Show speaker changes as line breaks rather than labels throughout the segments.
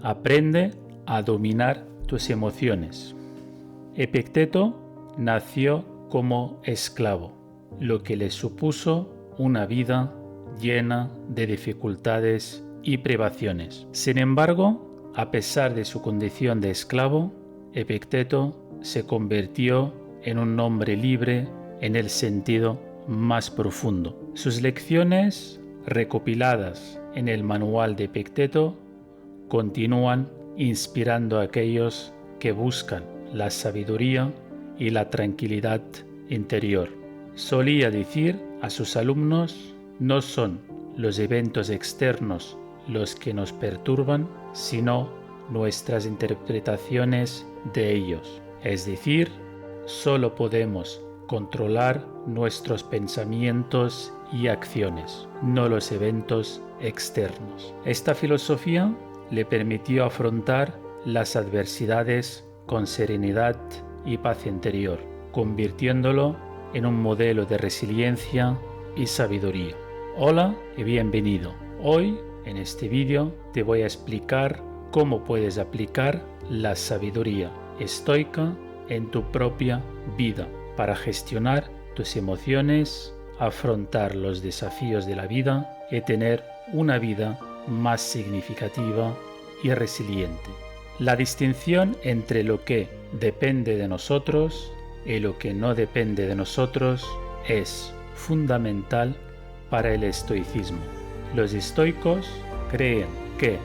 Aprende a dominar tus emociones. Epicteto nació como esclavo, lo que le supuso una vida llena de dificultades y privaciones. Sin embargo, a pesar de su condición de esclavo, Epicteto se convirtió en un hombre libre en el sentido más profundo. Sus lecciones, recopiladas en el manual de Epicteto, continúan inspirando a aquellos que buscan la sabiduría y la tranquilidad interior. Solía decir a sus alumnos: no son los eventos externos los que nos perturban, sino nuestras interpretaciones de ellos. Es decir, solo podemos controlar nuestros pensamientos y acciones, no los eventos externos. Esta filosofía le permitió afrontar las adversidades con serenidad y paz interior, convirtiéndolo en un modelo de resiliencia y sabiduría. Hola y bienvenido. Hoy, en este vídeo, te voy a explicar cómo puedes aplicar la sabiduría estoica en tu propia vida para gestionar tus emociones, afrontar los desafíos de la vida y tener una vida más significativa y resiliente. La distinción entre lo que depende de nosotros y lo que no depende de nosotros es fundamental para el estoicismo. Los estoicos creen que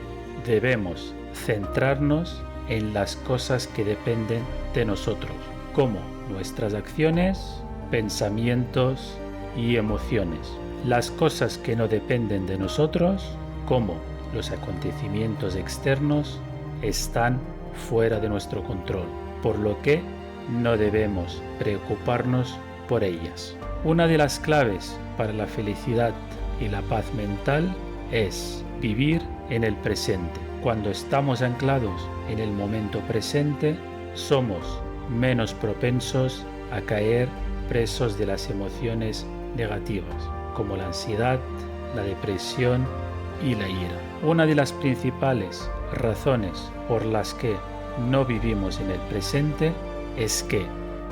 debemos centrarnos en las cosas que dependen de nosotros, como nuestras acciones, pensamientos y emociones. Las cosas que no dependen de nosotros, como los acontecimientos externos, están fuera de nuestro control, por lo que no debemos preocuparnos por ellas. Una de las claves para la felicidad y la paz mental es vivir en el presente. Cuando estamos anclados en el momento presente, somos menos propensos a caer presos de las emociones negativas, como la ansiedad, la depresión y la ira. Una de las principales razones por las que no vivimos en el presente es que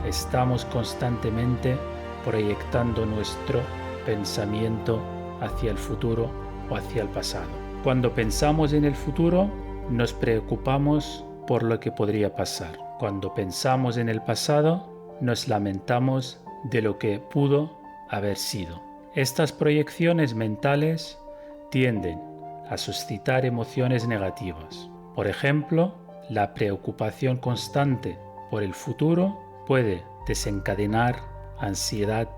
estamos constantemente proyectando nuestro pensamiento hacia el futuro o hacia el pasado. Cuando pensamos en el futuro, nos preocupamos por lo que podría pasar. Cuando pensamos en el pasado, nos lamentamos de lo que pudo haber sido. Estas proyecciones mentales tienden a suscitar emociones negativas. Por ejemplo, la preocupación constante por el futuro puede desencadenar ansiedad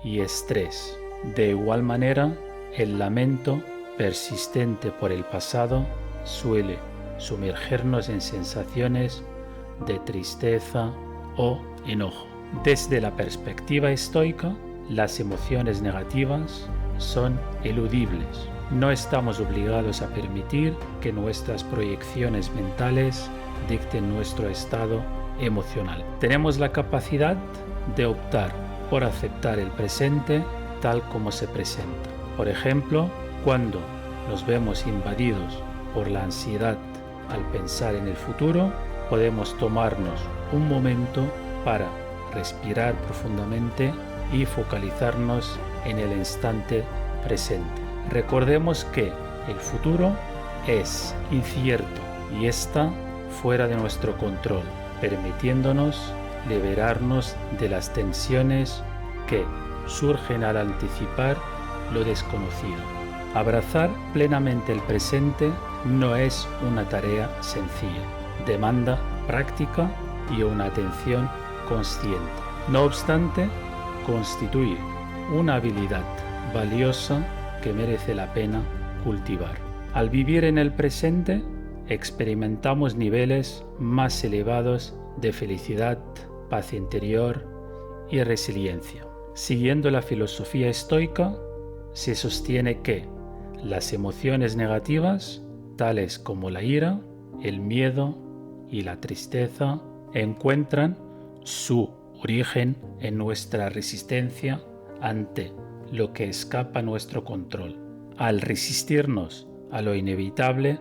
y estrés. De igual manera, el lamento persistente por el pasado suele sumergirnos en sensaciones de tristeza o enojo. Desde la perspectiva estoica, las emociones negativas son eludibles. No estamos obligados a permitir que nuestras proyecciones mentales dicten nuestro estado emocional. Tenemos la capacidad de optar por aceptar el presente tal como se presenta. Por ejemplo, cuando nos vemos invadidos por la ansiedad al pensar en el futuro, podemos tomarnos un momento para respirar profundamente y focalizarnos en el instante presente. Recordemos que el futuro es incierto y está fuera de nuestro control, permitiéndonos liberarnos de las tensiones que surgen al anticipar lo desconocido. Abrazar plenamente el presente no es una tarea sencilla, demanda práctica y una atención consciente. No obstante, constituye una habilidad valiosa que merece la pena cultivar. Al vivir en el presente, experimentamos niveles más elevados de felicidad, paz interior y resiliencia. Siguiendo la filosofía estoica, se sostiene que las emociones negativas, tales como la ira, el miedo y la tristeza, encuentran su origen en nuestra resistencia ante lo que escapa a nuestro control. Al resistirnos a lo inevitable,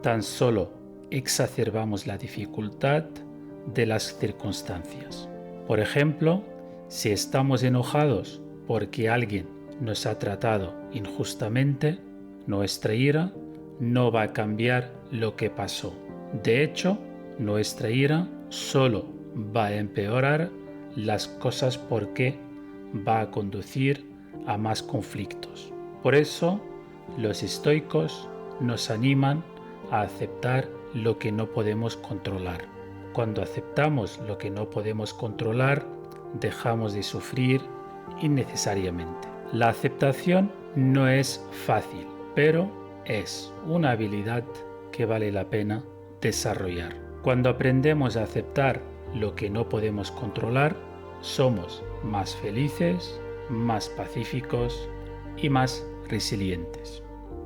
tan solo exacerbamos la dificultad de las circunstancias. Por ejemplo, si estamos enojados porque alguien nos ha tratado injustamente, nuestra ira no va a cambiar lo que pasó. De hecho, nuestra ira solo va a empeorar las cosas porque va a conducir a más conflictos. Por eso, los estoicos nos animan a aceptar lo que no podemos controlar. Cuando aceptamos lo que no podemos controlar, dejamos de sufrir innecesariamente. La aceptación no es fácil, pero es una habilidad que vale la pena desarrollar. Cuando aprendemos a aceptar lo que no podemos controlar, somos más felices, más pacíficos y más resilientes.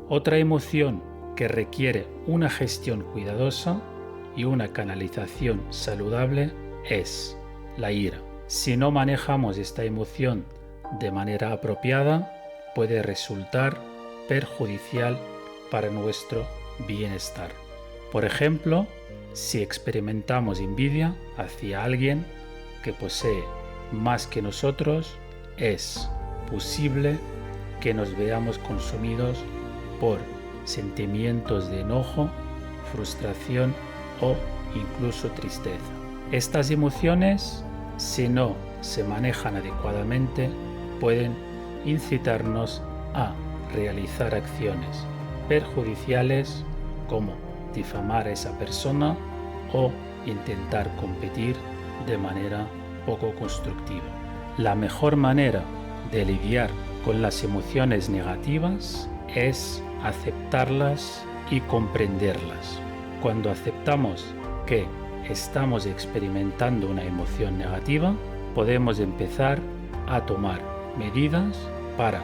Otra emoción que requiere una gestión cuidadosa y una canalización saludable es la ira. Si no manejamos esta emoción de manera apropiada, puede resultar perjudicial para nuestro bienestar. Por ejemplo, si experimentamos envidia hacia alguien que posee más que nosotros, es posible que nos veamos consumidos por sentimientos de enojo, frustración o incluso tristeza. Estas emociones, si no se manejan adecuadamente, pueden incitarnos a realizar acciones perjudiciales como difamar a esa persona o intentar competir de manera poco constructiva. La mejor manera de lidiar con las emociones negativas es aceptarlas y comprenderlas. Cuando aceptamos que estamos experimentando una emoción negativa, podemos empezar a tomar medidas para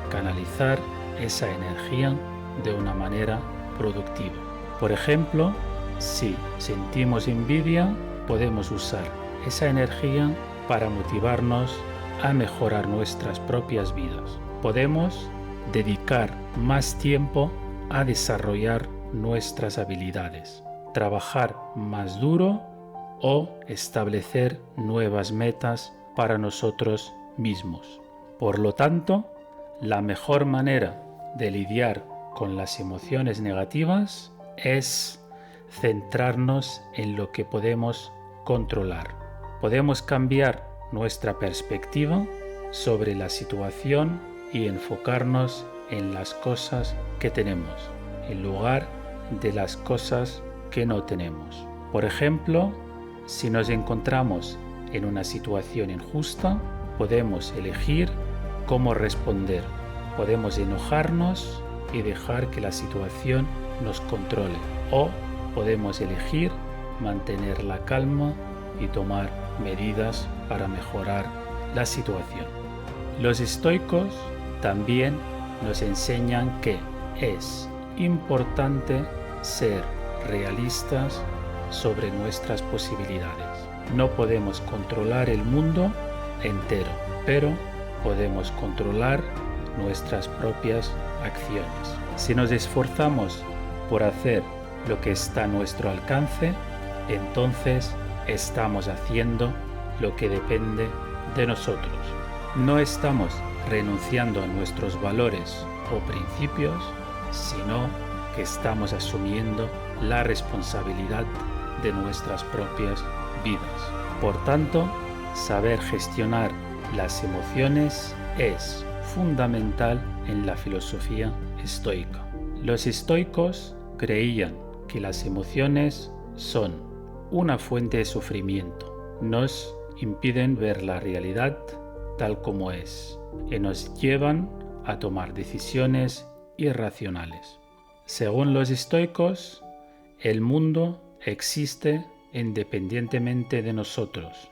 canalizar esa energía de una manera productiva. Por ejemplo, si sentimos envidia, podemos usar esa energía para motivarnos a mejorar nuestras propias vidas. Podemos dedicar más tiempo a desarrollar nuestras habilidades, trabajar más duro o establecer nuevas metas para nosotros mismos. Por lo tanto, la mejor manera de lidiar con las emociones negativas es centrarnos en lo que podemos controlar. Podemos cambiar nuestra perspectiva sobre la situación y enfocarnos en las cosas que tenemos, en lugar de las cosas que no tenemos. Por ejemplo, si nos encontramos en una situación injusta, podemos elegir cómo responder. Podemos enojarnos y dejar que la situación nos controle, o podemos elegir mantener la calma y tomar medidas para mejorar la situación. Los estoicos también nos enseñan que es importante ser realistas sobre nuestras posibilidades. No podemos controlar el mundo entero, pero podemos controlar nuestras propias acciones. Si nos esforzamos por hacer lo que está a nuestro alcance, entonces estamos haciendo lo que depende de nosotros. No estamos renunciando a nuestros valores o principios, sino que estamos asumiendo la responsabilidad de nuestras propias vidas. Por tanto, saber gestionar las emociones es fundamental en la filosofía estoica. Los estoicos creían que las emociones son una fuente de sufrimiento, nos impiden ver la realidad tal como es y nos llevan a tomar decisiones irracionales. Según los estoicos, el mundo existe independientemente de nosotros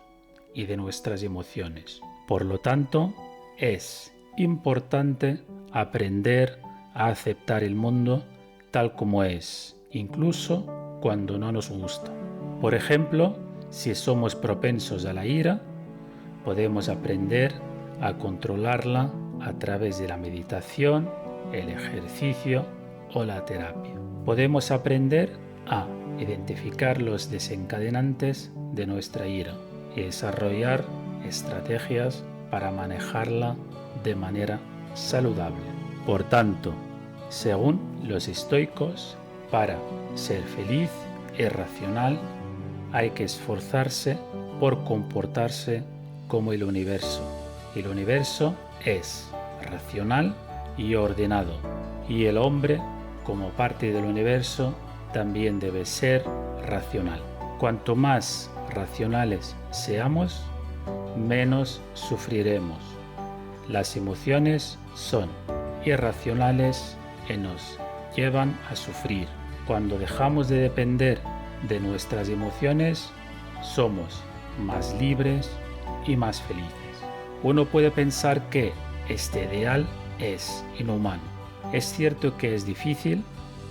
y de nuestras emociones. Por lo tanto, es importante aprender a aceptar el mundo tal como es, incluso cuando no nos gusta. Por ejemplo, si somos propensos a la ira, podemos aprender a controlarla a través de la meditación, el ejercicio o la terapia. Podemos aprender a identificar los desencadenantes de nuestra ira y desarrollar estrategias para manejarla de manera saludable. Por tanto, según los estoicos, para ser feliz y racional hay que esforzarse por comportarse como el universo. El universo es racional y ordenado, y el hombre, como parte del universo, también debe ser racional. Cuanto más racionales seamos, menos sufriremos. Las emociones son irracionales y nos llevan a sufrir. Cuando dejamos de depender de nuestras emociones, somos más libres y más felices. Uno puede pensar que este ideal es inhumano. Es cierto que es difícil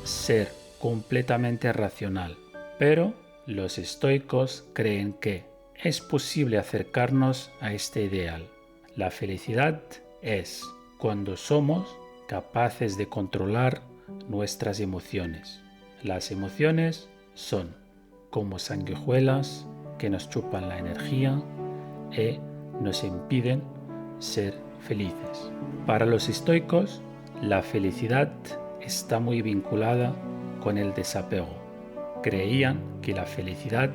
ser completamente racional, pero los estoicos creen que es posible acercarnos a este ideal. La felicidad es cuando somos capaces de controlar nuestras emociones. Las emociones son como sanguijuelas que nos chupan la energía y nos impiden ser felices. Para los estoicos, la felicidad está muy vinculada con el desapego. Creían que la felicidad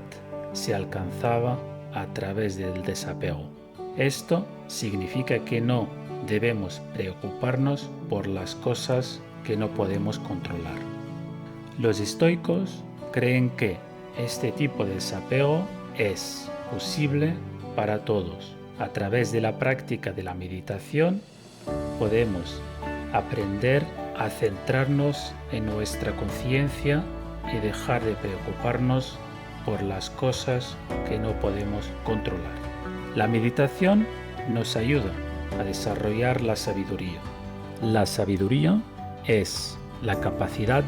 se alcanzaba a través del desapego. Esto significa que no debemos preocuparnos por las cosas que no podemos controlar. Los estoicos creen que este tipo de desapego es posible para todos. A través de la práctica de la meditación podemos aprender a centrarnos en nuestra conciencia y dejar de preocuparnos por las cosas que no podemos controlar. La meditación nos ayuda a desarrollar la sabiduría. La sabiduría es la capacidad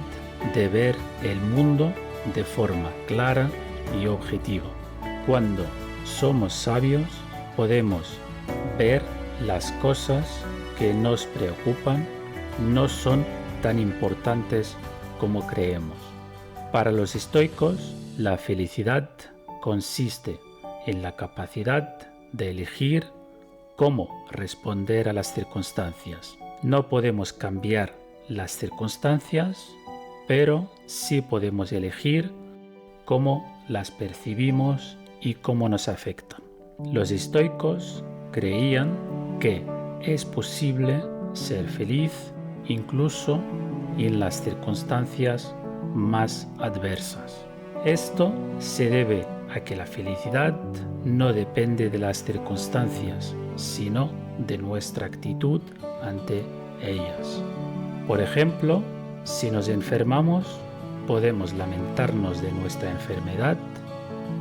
de ver el mundo de forma clara y objetiva. Cuando somos sabios, podemos ver las cosas que nos preocupan no son tan importantes como creemos. Para los estoicos, la felicidad consiste en la capacidad de elegir cómo responder a las circunstancias. No podemos cambiar las circunstancias, pero sí podemos elegir cómo las percibimos y cómo nos afectan. Los estoicos creían que es posible ser feliz incluso en las circunstancias más adversas. Esto se debe a que la felicidad no depende de las circunstancias, sino de nuestra actitud ante ellas. Por ejemplo, si nos enfermamos, podemos lamentarnos de nuestra enfermedad,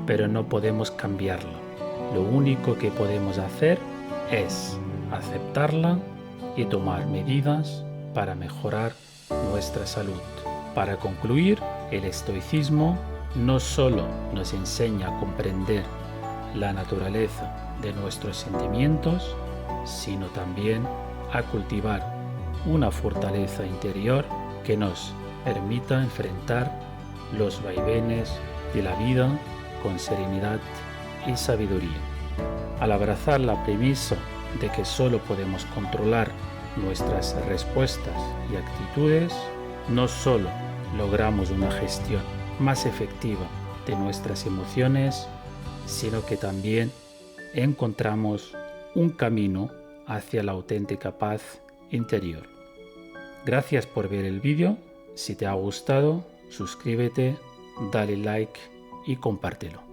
pero no podemos cambiarla. Lo único que podemos hacer es aceptarla y tomar medidas para mejorar nuestra salud. Para concluir, el estoicismo no solo nos enseña a comprender la naturaleza de nuestros sentimientos, sino también a cultivar una fortaleza interior que nos permita enfrentar los vaivenes de la vida con serenidad y sabiduría. Al abrazar la premisa de que solo podemos controlar nuestras respuestas y actitudes, no solo logramos una gestión más efectiva de nuestras emociones, sino que también encontramos un camino hacia la auténtica paz interior. Gracias por ver el vídeo. Si te ha gustado, suscríbete, dale like y compártelo.